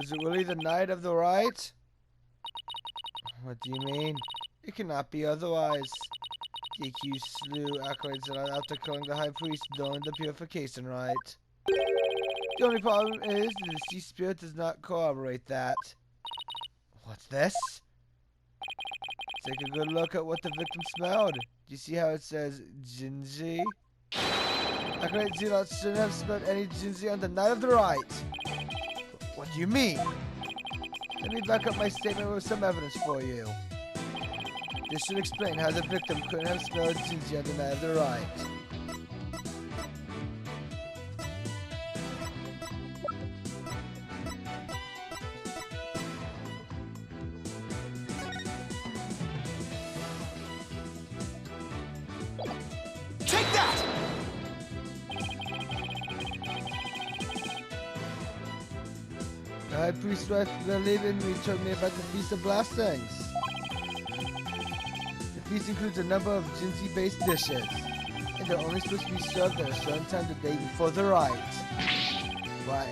Was it really the night of the riot? What do you mean? It cannot be otherwise. The accused slew acolytes after killing the high priest during the purification rite. The only problem is the deceased spirit does not corroborate that. What's this? Take a good look at what the victim smelled. Do you see how it says Jinji? Acolyte zealots shouldn't have smelled any Jinji on the night of the rite. What do you mean? Let me back up my statement with some evidence for you. This should explain how the victim couldn't have smelled Jinji on the night of the rite. Take that! The high priest's wife, Beh'leeb, and me told me about the Feast of Blessings. The feast includes a number of Jinji-based dishes, and they're only supposed to be served at a certain time the day before the rite. Why,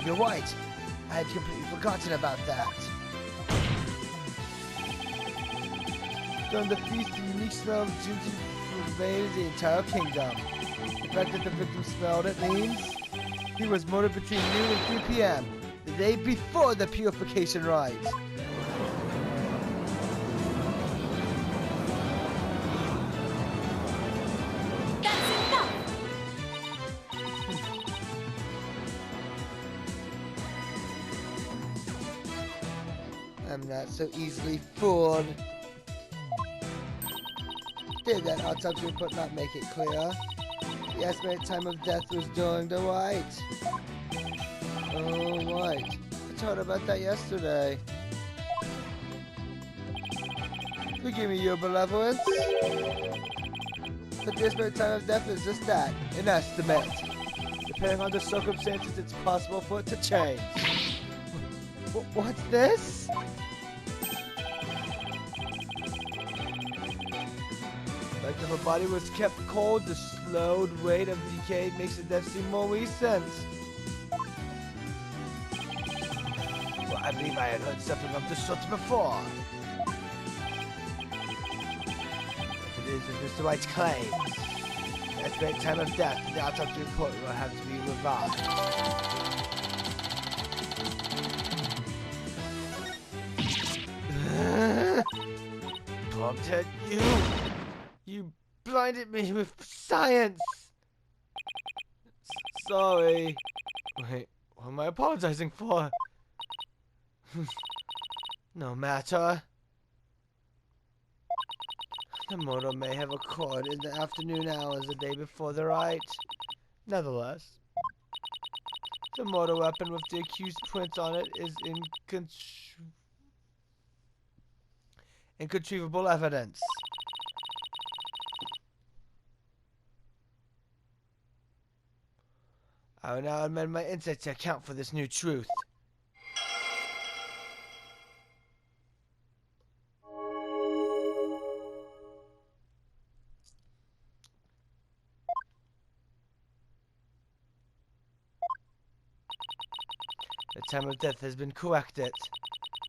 you're right. I had completely forgotten about that. During the feast, the unique smell of Jinji pervaded the entire kingdom. The fact that the victim smelled it means he was murdered between noon and 3 p.m., the day before the purification rite. That's enough! I'm not so easily fooled. Did that autopsy report not make it clear? The estimated time of death was during the rite. Oh, right. I told about that yesterday. Forgive me, your benevolence. But the estimated time of death is just that, an estimate. Depending on the circumstances, it's possible for it to change. What's this? Like if a body was kept cold, the slowed rate of decay makes the death seem more recent. Well, I believe I had heard something of the sort before. If it is as Mr. White's claims, the estimated time of death in the autopsy report will have to be revised. Pumped you! You blinded me with science! Sorry. Wait, what am I apologizing for? No matter. The murder may have occurred in the afternoon hours the day before the rite. Nevertheless, the murder weapon with the accused print on it is incontrovertible evidence. I will now amend my insight to account for this new truth. The time of death has been corrected,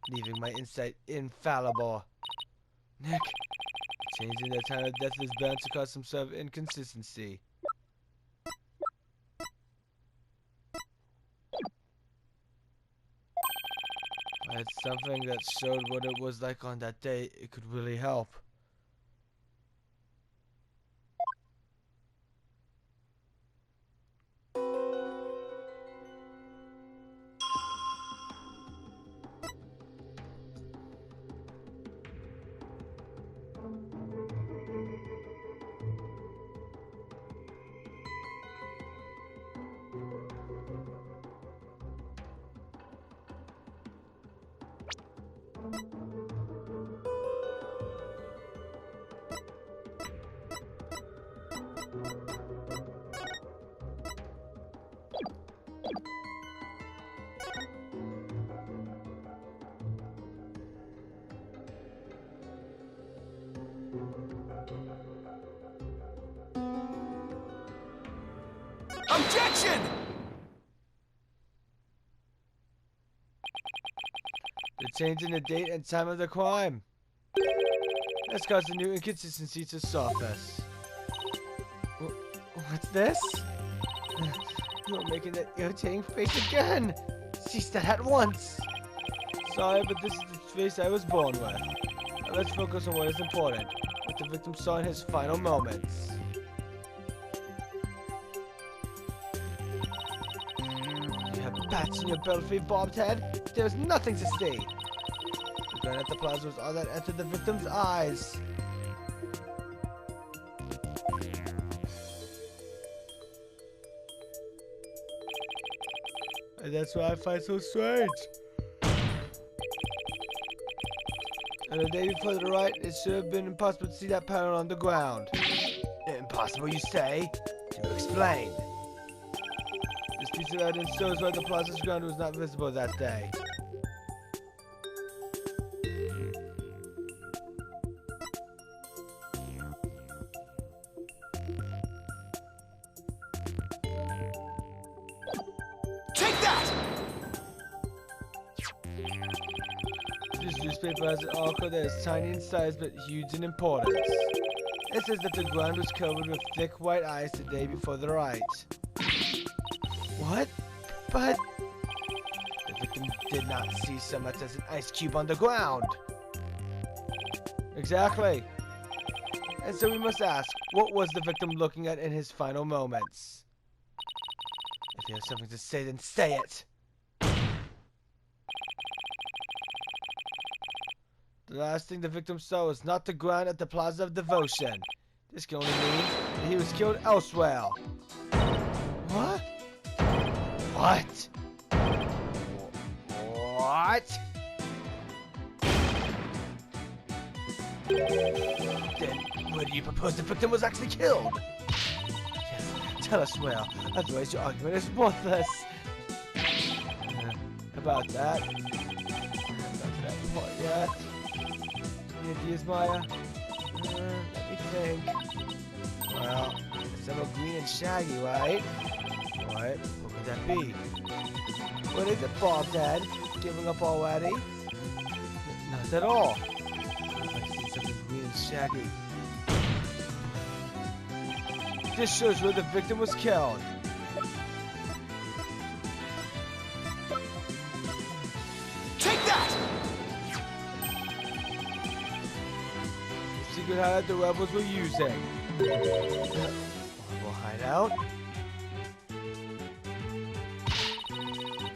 leaving my insight infallible. Nick, changing the time of death is bound to cause some sort of inconsistency. I had something that showed what it was like on that day. It could really help. Objection! The change in the date and time of the crime. That's caused a new inconsistency to surface. What's this? You're making that irritating face again! Cease that at once! Sorry, but this is the face I was born with. Now let's focus on what is important. What the victim saw in his final moments. You have bats in your belfry, bobbed head? There's nothing to see! The gun at the plaza was all that entered the victim's eyes. And that's why I find so strange. And the day before the riot, it should have been impossible to see that panel on the ground. Impossible, you say? To explain. This piece of evidence shows why the plaza's ground was not visible that day. Take that! This newspaper has an article that is tiny in size but huge in importance. It says that the ground was covered with thick white ice the day before the riot. What? But the victim did not see so much as an ice cube on the ground. Exactly. And so we must ask, what was the victim looking at in his final moments? If you have something to say, then say it. The last thing the victim saw was not the ground at the Plaza of Devotion. This can only mean that he was killed elsewhere. What? What? What? Then, where do you propose the victim was actually killed? Yes, tell us where. Otherwise, your argument is worthless. About that. Not that part yet. Any ideas, Maya? Let me think. Well, it's about green and shaggy, right? What? What could that be? What is it, Bob, Dad? Giving up already? Not at all. I see something green and shaggy. This shows where the victim was killed. Take that! The secret hideout the rebels were using. Rebel hideout?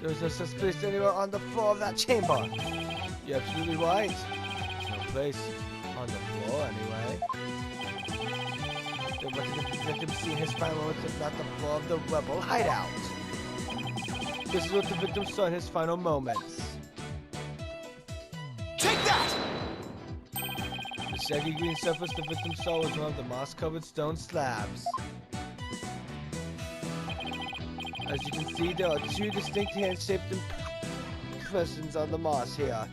There was no such place anywhere on the floor of that chamber. You're absolutely right. There's no place on the floor anyway. Then what did the victim see in his final moments if not the floor of the rebel hideout? This is what the victim saw in his final moments. Take that! The shaggy green surface the victim saw was one of the moss-covered stone slabs. As you can see, there are two distinct hand-shaped impressions on the moss here.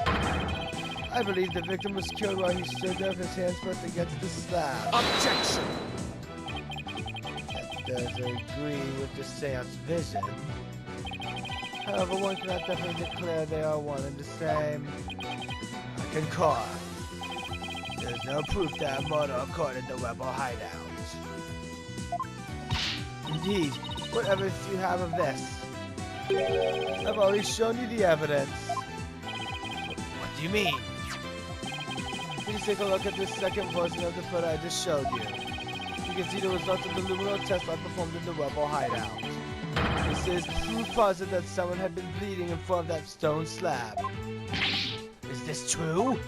I believe the victim was killed while he stood there with his hands pressed against the slab. Objection! That does agree with the seance vision. However, one cannot definitely declare they are one and the same. I concur. There's no proof that a murder occurred in the rebel hideout. Indeed, what evidence do you have of this? I've already shown you the evidence. What do you mean? Please take a look at this second version of the photo I just showed you. You can see the results of the luminol test I performed in the rebel hideout. This is proof positive that someone had been bleeding in front of that stone slab. Is this true?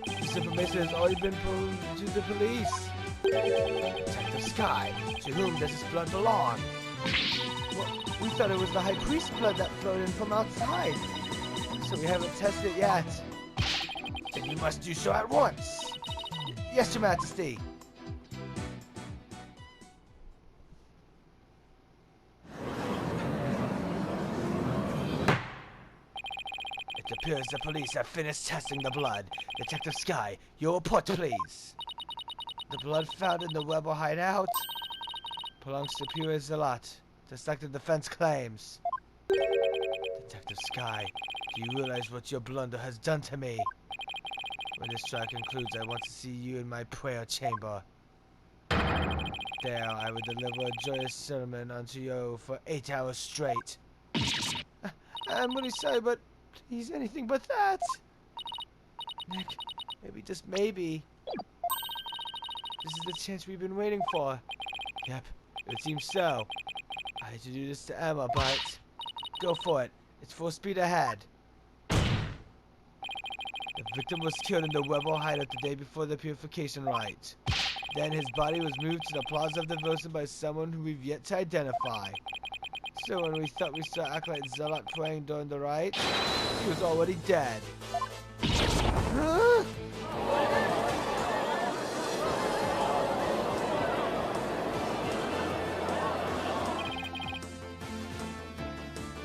This information has already been proved to the police. Detective Sky, to whom does this blood belong? Well, we thought it was the High Priest's blood that flowed in from outside. So we haven't tested it yet. Then you must do so at once. Yes, Your Majesty. It appears the police have finished testing the blood. Detective Sky, your report, please. The blood found in the rebel hideout belongs to Pure Zealot, just like the defense claims. Detective Sky, do you realize what your blunder has done to me? When this trial concludes, I want to see you in my prayer chamber. There, I will deliver a joyous sermon unto you for 8 hours straight. I'm really sorry, but please, anything but that. Nick, maybe, just maybe, this is the chance we've been waiting for. Yep, it seems so. I hate to do this to Emma, but go for it. It's full speed ahead. The victim was killed in the rebel hideout the day before the purification rite. Then his body was moved to the Plaza of Devotion by someone who we've yet to identify. So when we thought we saw Acolyte Zealot praying during the rite, he was already dead. Huh?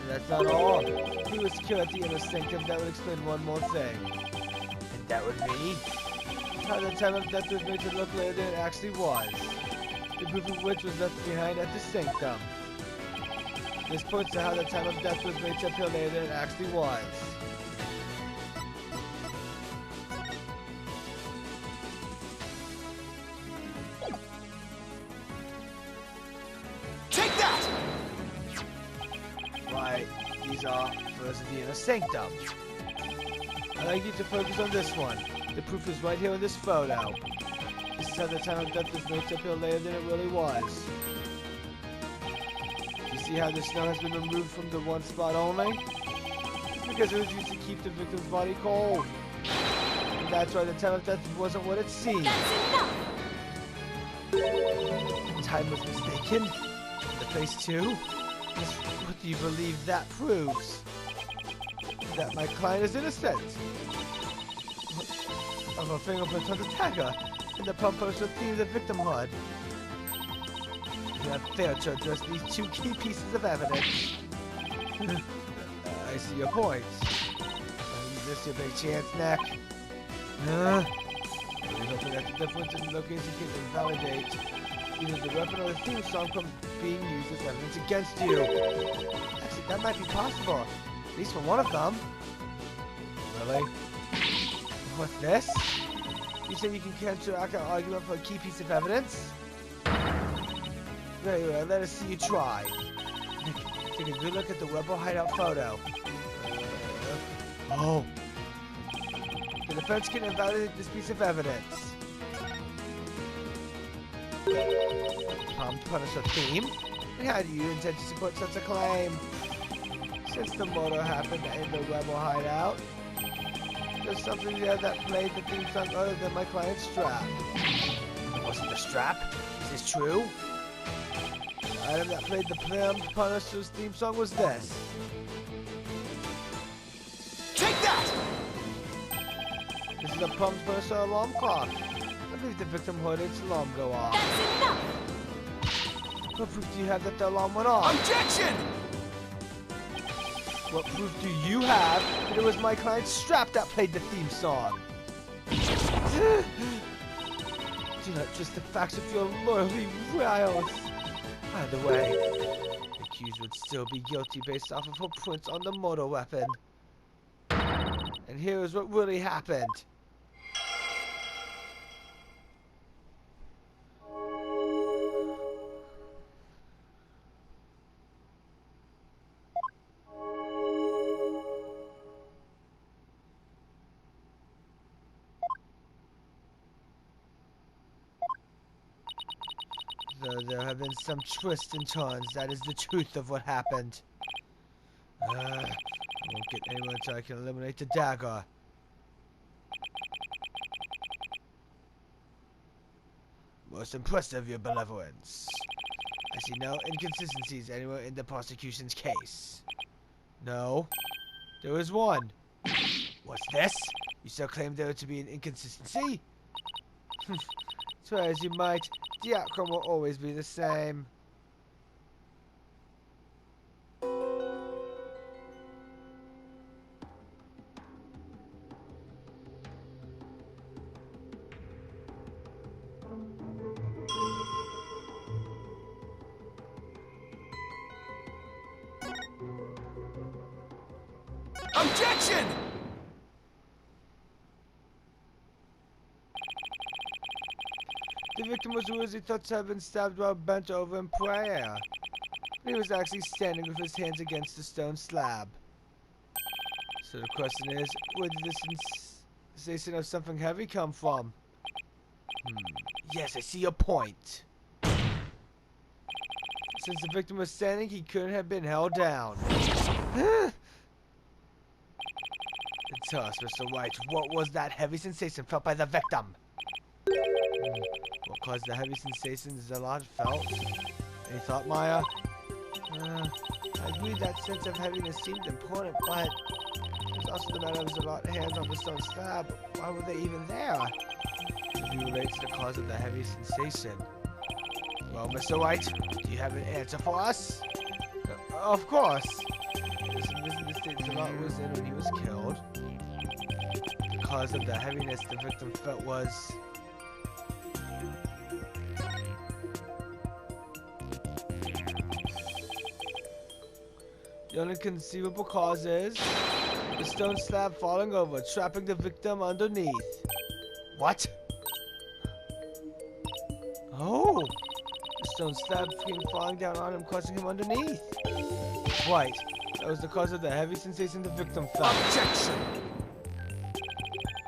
That's not all. He was killed at the inner sanctum. That would explain one more thing. And that would be how the time of death was made to look later than it actually was. The group of which was left behind at the sanctum. This points to how the time of death was made to appear later than it actually was. Take that! Right, these are furs of the inner sanctum. I'd like you to focus on this one. The proof is right here in this photo. This is how the time of death was made to appear later than it really was. You see how the snow has been removed from the one spot only? It's because it was used to keep the victim's body cold. And that's why the time of death wasn't what it seemed. That's enough! Time was mistaken. The place too? What do you believe that proves? That my client is innocent. Of a fingerprint on the tagger and the pump poster theme of victimhood. You have failed to address these two key pieces of evidence. I see your point. Is this your big chance, Nick? We're hoping that the difference in location can invalidate either the weapon or the theme song from being used as evidence against you. Actually, that might be possible. At least for one of them. Really? What's this? You say you can counteract an argument for a key piece of evidence? Very well, let us see you try. Take a good look at the rebel hideout photo. Oh. The defense can invalidate this piece of evidence. Palm Punisher theme? And how do you intend to support such a claim? Since the murder happened in the rebel hideout, there's something there that played the theme song other than my client's strap. It wasn't the strap? Is this true? The item that played the Palm Punisher's theme song was this. Take that! This is a Palm Punisher alarm clock. I believe the victim heard its alarm go off. That's enough! What proof do you have that the alarm went off? Objection! What proof do you have that it was my client's strap that played the theme song? Do not twist the facts of your loyalty wiles. Either way, the accused would still be guilty based off of her prints on the motor weapon. And here is what really happened. Though there have been some twists and turns, that is the truth of what happened. I won't get anywhere until I can eliminate the dagger. Most impressive, your benevolence. I see no inconsistencies anywhere in the prosecution's case. No, there is one. What's this? You still claim there to be an inconsistency? Try as you might, the outcome will always be the same. Objection! The victim was who he thought to have been stabbed while bent over in prayer. But he was actually standing with his hands against the stone slab. So the question is, where did this sensation of something heavy come from? Yes, I see your point. Since the victim was standing, he couldn't have been held down. Tell us, Mr. White, what was that heavy sensation felt by the victim? What caused the heavy sensation Zilot felt? Any thought, Maya? I agree that sense of heaviness seemed important, but there's also the matter of Zilot's hands on the stone slab. Why were they even there? It relates to the cause of the heavy sensation. Well, Mr. White, do you have an answer for us? Of course. This is the state Zilot was in when he was killed. The cause of the heaviness the victim felt was... The only conceivable cause is the stone slab falling over, trapping the victim underneath. What? Oh! The stone slab came falling down on him, causing him underneath. Right. That was the cause of the heavy sensation the victim felt. Objection!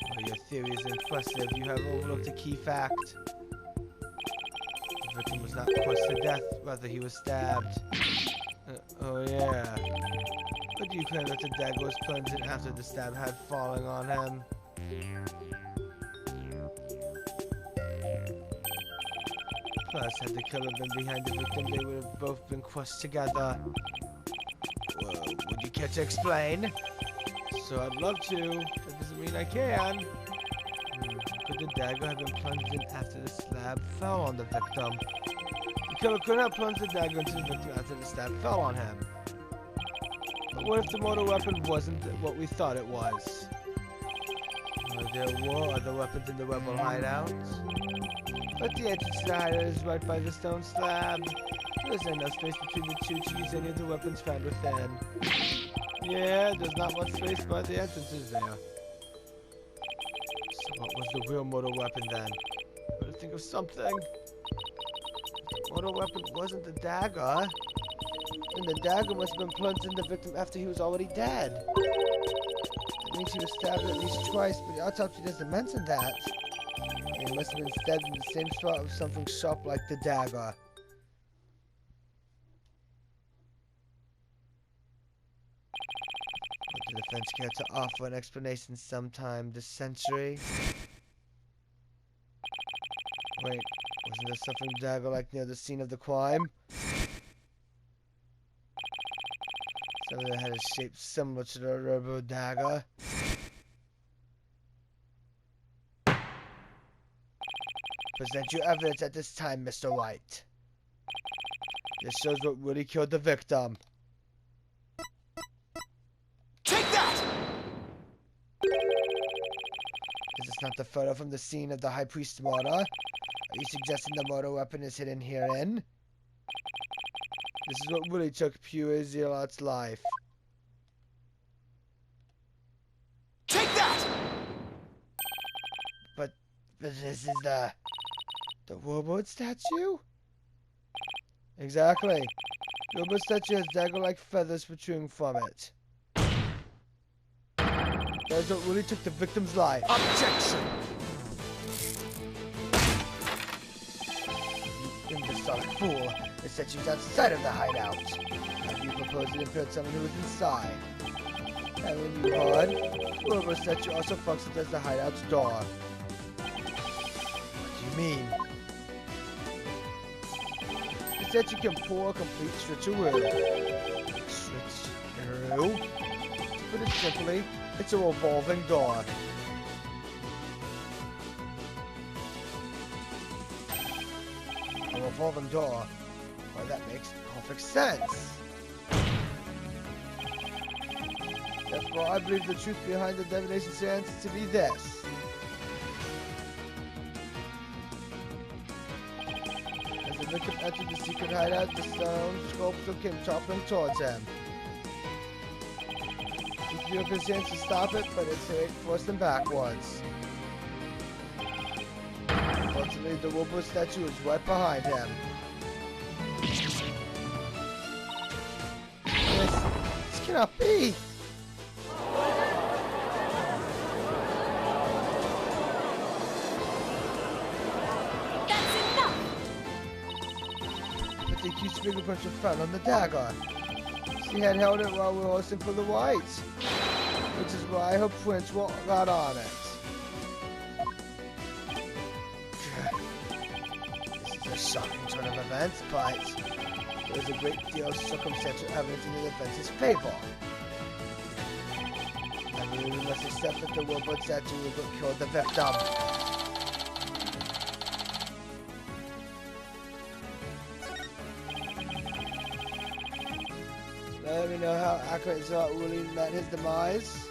Well, your theory is impressive. You have overlooked a key fact. The victim was not crushed to death, rather he was stabbed. Oh yeah. But do you claim that the dagger was plunged in after the stab had fallen on him? Plus, had the killer been behind the victim, they would have both been crushed together. Well, would you care to explain? So I'd love to. That doesn't mean I can. Could the dagger have been plunged in after the slab fell on the victim? The killer could have plunged the dagger into the victim after the stab fell on him. But what if the mortal weapon wasn't what we thought it was? There were other weapons in the rebel hideout. But the entrance to the hideout is right by the stone slab. There isn't enough space between the two to use any of the weapons found within. Yeah, there's not much space, but the entrance is there. So what was the real mortal weapon then? Gotta think of something. The mortal weapon wasn't the dagger. Then the dagger must have been plunged in the victim after he was already dead. That means he was stabbed at least twice, but the autopsy doesn't mention that. And he must have been stabbed in the same spot with something sharp like the dagger. Would the defense care to offer an explanation sometime this century? Wait, wasn't there something dagger-like near the scene of the crime? Something that had a shape similar to the rubber dagger. Present your evidence at this time, Mr. White. This shows what really killed the victim. Take that! Is this not the photo from the scene of the High Priest murder? Are you suggesting the murder weapon is hidden herein? This is what really took pure Zealot's life. Take that! But this is the robot statue? Exactly. The robot statue has dagger-like feathers protruding from it. That's what really took the victim's life. Objection! You imbecilic fool. The statue's outside of the hideout. How do you propose to impede someone who is inside? And when you heard, the robot statue also functions as the hideout's door. What do you mean? The statue can pour a complete switcheroo. Switcheroo? To put it simply, it's a revolving door. A revolving door? Well, that makes perfect sense. Therefore, I believe the truth behind the divination seance to be this. As the victim entered the secret hideout, the stone sculpture came toppling towards him. He threw up his hands to stop it, but its weight forced him backwards. Unfortunately, the Wilbur statue was right behind him. This cannot be! That's enough! But the accused fingerprints were found on the dagger. She had held it while we were hosting for the whites, which is why her prints got on it. This is a shocking turn of events, but there is a great deal of circumstantial evidence in the defense's favor. I mean, we must accept that the Wilbur statue was what killed the victim. Let me know how accurate Zot really met his demise.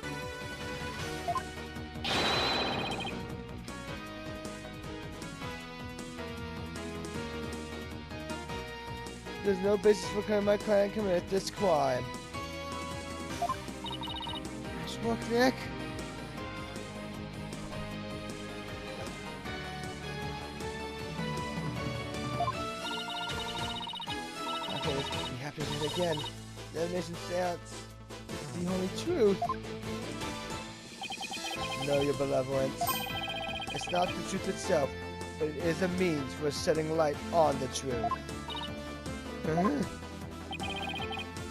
There's no basis for claiming my client committed this crime. Nice work, Nick. Okay, let's be happy with it again. The nation stance is the only truth. Know your benevolence. It's not the truth itself, but it is a means for setting light on the truth. Do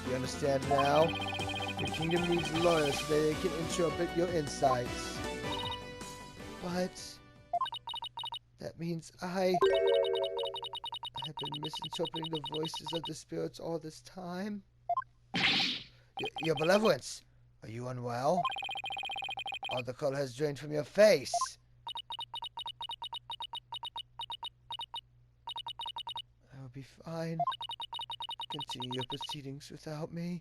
you understand now? The kingdom needs lawyers so that they can interpret your insights. But that means I have been misinterpreting the voices of the spirits all this time. Your benevolence, are you unwell? All the color has drained from your face. I will be fine. Continue your proceedings without me.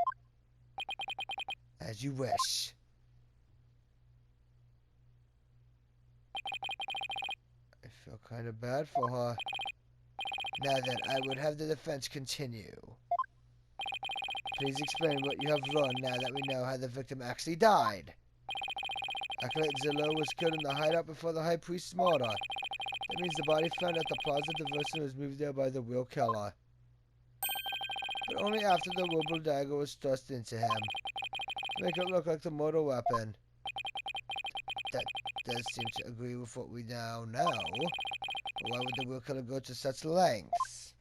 As you wish. I feel kind of bad for her. Now then, I would have the defense continue. Please explain what you have learned now that we know how the victim actually died. Acolyte Zillow was killed in the hideout before the High Priest's murder. That means the body found at the Plaza Diversion was moved there by the real killer. But only after the Wilbur dagger was thrust into him. To make it look like the mortal weapon. That does seem to agree with what we now know. But why would the real killer go to such lengths?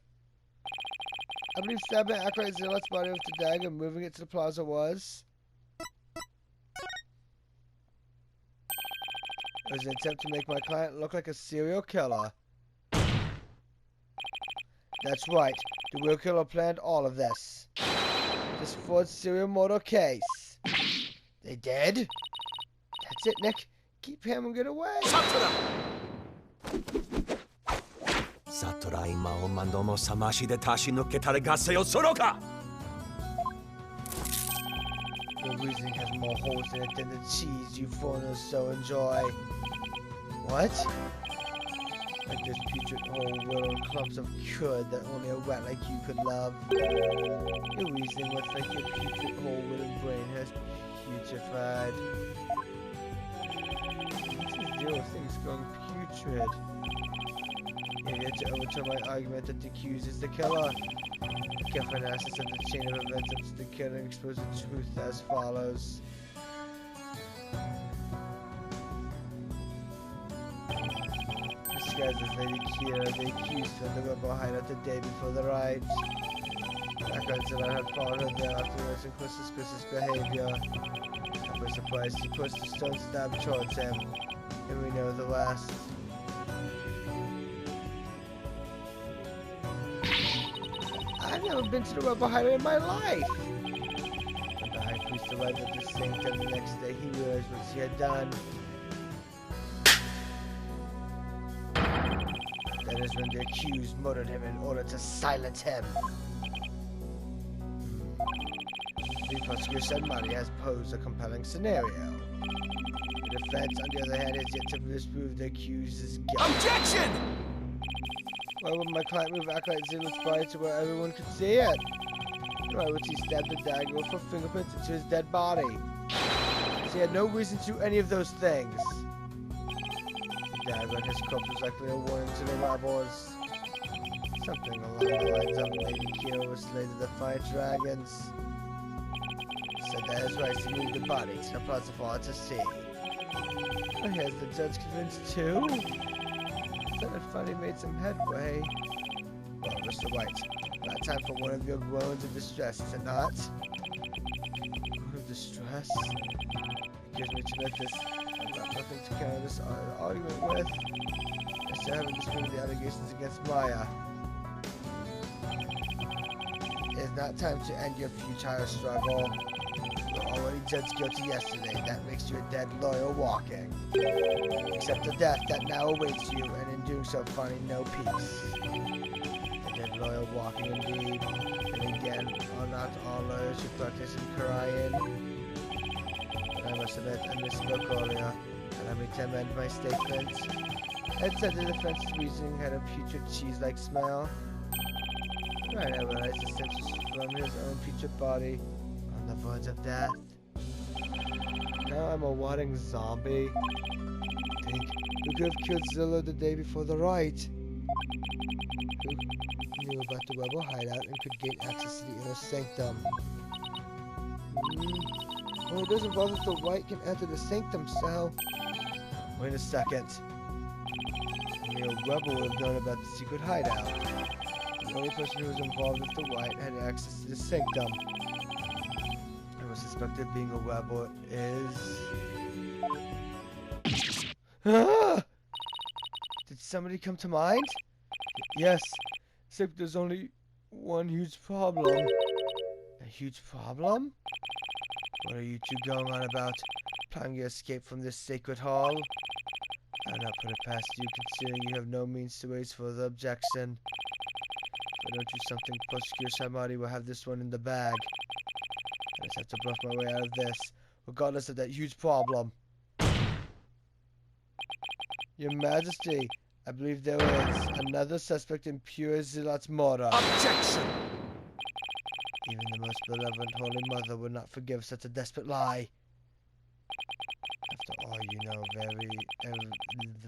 I believe stabbing Acolyte Zealot's body with the dagger and moving it to the plaza was... It was an attempt to make my client look like a serial killer. That's right. The real killer planned all of this. This Ford serial murder case. They did? That's it, Nick. Keep him and get away. Satura ima o mandomo samashi de tashi nuke taregase o soroka! Your reasoning has more holes in it than the cheese you foreigners so enjoy. What? Like this putrid hole with clumps of curd that only a rat like you could love. Your reasoning looks like your putrid hole wooden brain has putrefied. What's the deal with things going putrid? You're yet to overturn my argument that the accused is the killer. A careful analysis of the chain of events up to the killing exposes the truth as follows. Disguised as Lady Kira, the accused found the rebel hideout the day before the riot. Acolyte Zillow had followed her there afterwards and caused suspicious behavior. Not by surprise, she pushed the stone stab towards him, and we know the rest. I've never been to the rebel hideout in my life! When the High Priest arrived at the sanctum the next day, he realized what she had done. That is when the accused murdered him in order to silence him. The prosecutor said Mari has posed a compelling scenario. The defense, on the other hand, has yet to disprove the accused's guilt. Objection! Why would my client move Acolyte Zillow's body to where everyone could see it? Why would he stab the dagger with her fingerprints into his dead body? She had no reason to do any of those things. Dad read his corpse was likely a warning to the rebels. Something along the lines of Lady Kira was slain to defy dragons. Said that his rights to move the body to the plaza for all to see. But has the judge convinced too? Thought I'd finally made some headway. Well, Mr. White, not time for one of your groans of distress, is it not? Groan of distress? It gives me to admit this. I've got nothing to counter this argument with. I still haven't disputed the allegations against Maya. It is not time to end your futile struggle. You were already judged guilty yesterday. That makes you a dead lawyer walking. Accept the death that now awaits you, and in doing so, finding no peace. A dead lawyer walking indeed. And again, are not all lawyers who practice in crying. But I must admit, I misspoke earlier. Allow me to amend my statement. I had said the defense's reasoning had a putrid cheese-like smell. Right, I realized the stench was from his own putrid body on the verge of death. Now I'm a rotting zombie. Think, who could have killed Zilla the day before the riot? Who knew about the rebel hideout and could gain access to the inner sanctum? Well, it doesn't bother if the white can enter the sanctum, so... Wait a second. Only a rebel would have known about the secret hideout. The only person who was involved with the white had access to the sanctum. And was suspected of being a rebel is... Ah! Did somebody come to mind? Yes, except there's only one huge problem. A huge problem? What are you two going on about? Planning your escape from this sacred hall? I'll not put it past you, considering you have no means to raise further objection. If I don't do something, Prosecutor Shamari will have this one in the bag. I just have to bluff my way out of this, regardless of that huge problem. Your Majesty, I believe there is another suspect in pure Zealot's murder. Objection! Even the most benevolent Holy Mother would not forgive such a desperate lie. After all, you know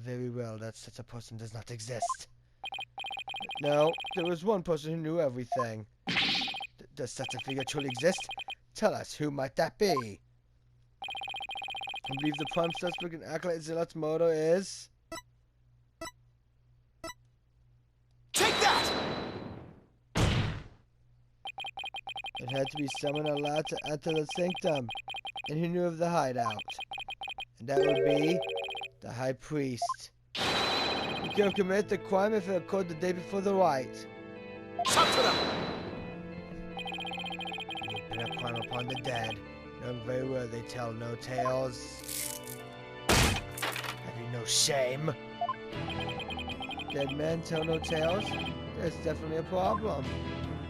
very well that such a person does not exist. No, there was one person who knew everything. Does such a figure truly exist? Tell us, who might that be? I believe the prime suspect in Acolyte Zealot's murder is... Take that! It had to be someone allowed to enter the sanctum, and who knew of the hideout. And that would be the High Priest. He could have committed the crime if it occurred the day before the riot. Talk to them! He put a crime upon the dead, knowing very well they tell no tales. Have you no shame? Dead men tell no tales? There's definitely a problem.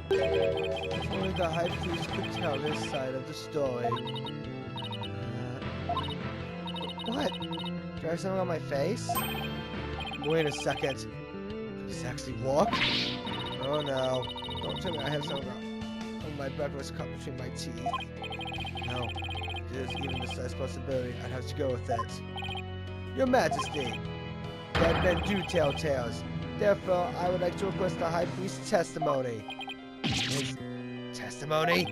If only the High Priest could tell his side of the story. What? Do I have something on my face? Wait a second. Does this actually work? Oh no. Don't tell me I have something on my breakfast cup between my teeth. No. If there's even the slightest possibility, I'd have to go with it. Your Majesty! Dead men do tell tales. Therefore, I would like to request the High Priest's testimony. His testimony?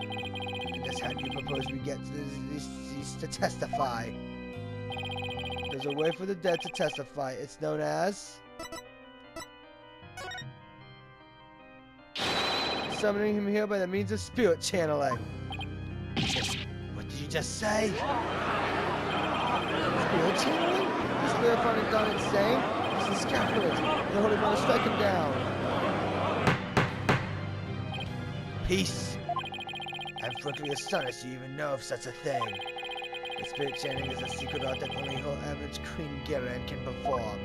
And just how do you propose we get these to testify? There's a way for the dead to testify. It's known as... summoning him here by the means of spirit channeling. What did you just say? Spirit channeling? The spirit finally gone insane? It's the scapulet. The Holy Mother strike him down. Peace. I'm frankly astonished you even know of such a thing. The spirit chanting is a secret art that only Her Eminence Queen Garen can perform.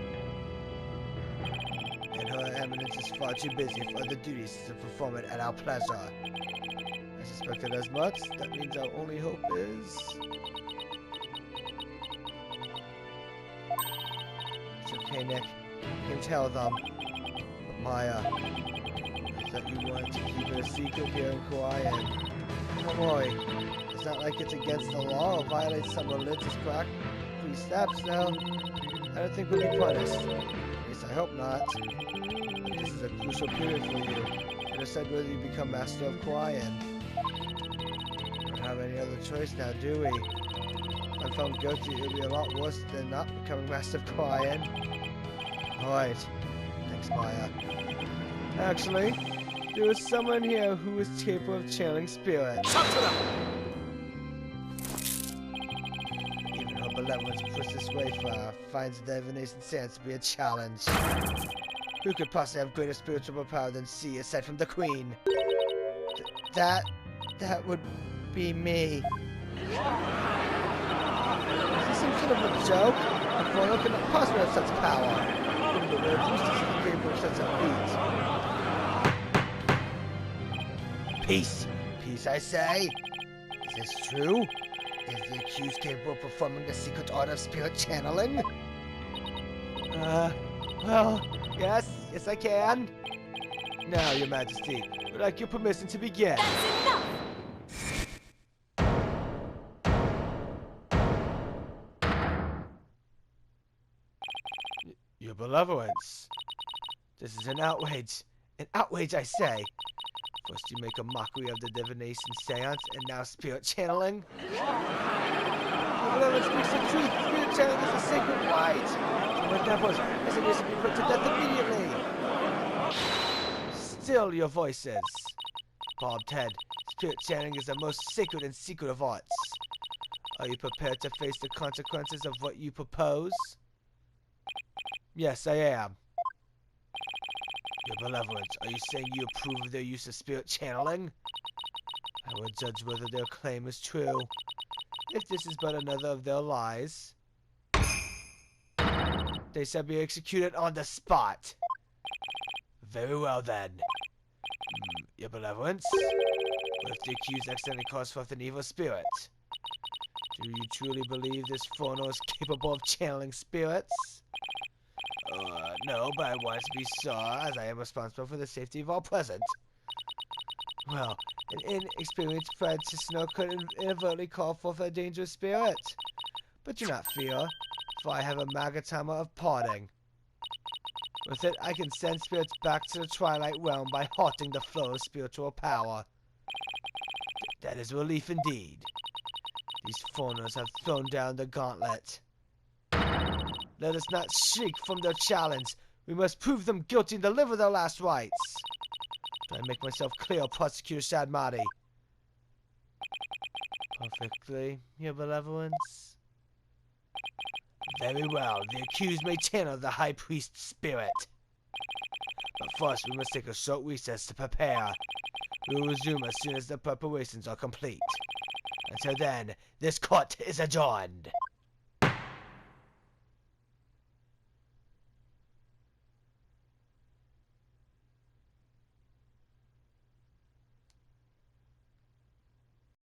And Her Eminence is far too busy for other duties to perform it at our pleasure. I suspected as much. That means our only hope is... It's okay, Nick. You can tell them. But Maya, I thought you wanted to keep it a secret here in Kauai. Don't worry. It's not like it's against the law or violates some religious precepts, no. I don't think we'll be punished. At least I hope not. But this is a crucial period for you. To decide whether you become Master of Quiet. We don't have any other choice now, do we? If I'm found guilty, it'll be a lot worse than not becoming Master of Quiet. Alright. Thanks, Maya. Actually, there is someone here who is capable of channeling spirits. Talk to them! Even her benevolence pushed this way far, finds divination science to be a challenge. Who could possibly have greater spiritual power than she, aside from the Queen? That would be me. Is this some sort of a joke? A foreigner could not possibly have such power. Even the very boosters is capable of such a feat. Peace. Peace, I say. Is this true? Is the accused capable of performing the secret art of spirit channeling? Well, yes, I can. Now, Your Majesty, would like your permission to begin. That's enough! Your benevolence. This is an outrage. An outrage, I say. First you make a mockery of the divination seance, and now spirit channeling? Your benevolence speaks the truth. Spirit channeling is a sacred right. What devils, as it is to be put to death immediately. Still your voices. Bobbed head, spirit channeling is the most sacred and secret of arts. Are you prepared to face the consequences of what you propose? Yes, I am. Your benevolence, are you saying you approve of their use of spirit channeling? I will judge whether their claim is true. If this is but another of their lies, they shall be executed on the spot. Very well then. Your benevolence, what if the accused accidentally calls forth an evil spirit? Do you truly believe this foreigner is capable of channeling spirits? No, but I want to be sure, as I am responsible for the safety of all present. Well, an inexperienced practitioner could inadvertently call forth a dangerous spirit. But do not fear, for I have a magatama of parting. With it, I can send spirits back to the Twilight Realm by halting the flow of spiritual power. That is relief indeed. These foreigners have thrown down the gauntlet. Let us not shriek from their challenge. We must prove them guilty and deliver their last rites. Do I make myself clear, Prosecutor Sadmati? Perfectly, Your Benevolence. Very well, the accused may channel the High Priest's spirit. But first, we must take a short recess to prepare. We will resume as soon as the preparations are complete. Until then, this court is adjourned.